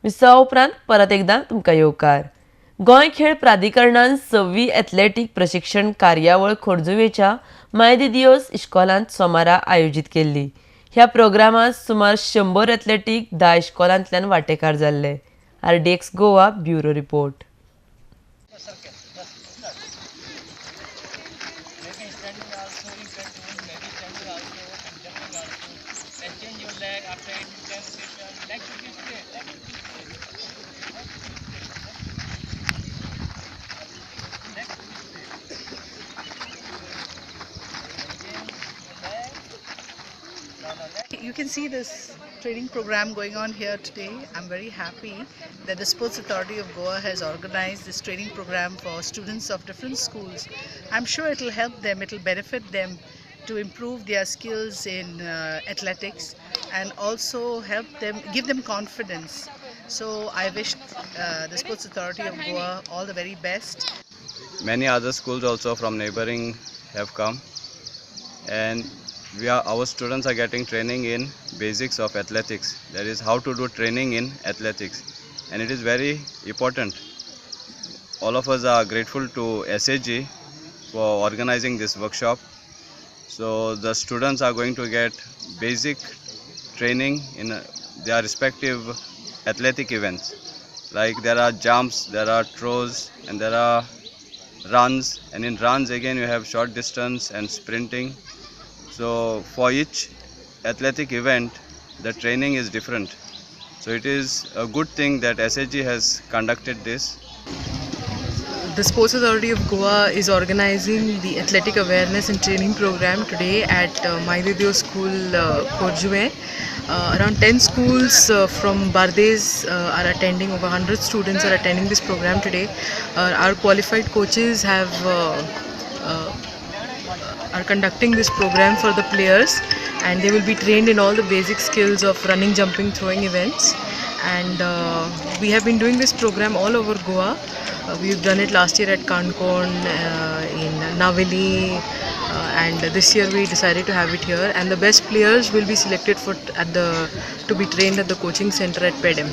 विसवा उपरांत परत एकदा तुमकां येवकार. गोंय खेळ प्राधिकरणान 6वी एथलेटीक प्रशिक्षण कार्यावळ खोर्जुवेच्या मायदिदियोस इश्कोलांत सोमारा आयोजीत केल्ली. ह्या प्रोग्रामांत सुमार 100 एथलेटीक 10 इश्कोलांतल्यान वांटेकार जाल्ले. RDX Goa bureau report. You can see this training program going on here today. I'm very happy that the Sports Authority of Goa has organized this training program for students of different schools. I'm sure it will help them, it will benefit them to improve their skills in athletics and also help them, give them confidence. So I wish the Sports Authority of Goa all the very best. Many other schools also from neighboring have come, and our students are getting training in basics of athletics, that is how to do training in athletics, and it is very important. All of us are grateful to SAG for organizing this workshop. So the students are going to get basic training in their respective athletic events, like there are jumps, there are throws, and there are runs, and in runs again you have short distance and sprinting. So for each athletic event the training is different. So it is a good thing that SAG has conducted this. The Sports Authority of Goa is organizing the Athletic Awareness and Training Program today at Maididio School, Khorjuve. Around 10 schools from Bardes are attending, over 100 students are attending this program today. Our qualified coaches are conducting this program for the players, and they will be trained in all the basic skills of running, jumping, throwing events. And we have been doing this program all over Goa. We've done it last year at Kankon, in Naveli, and this year we decided to have it here. And the best players will be selected to be trained at the coaching center at PEDM.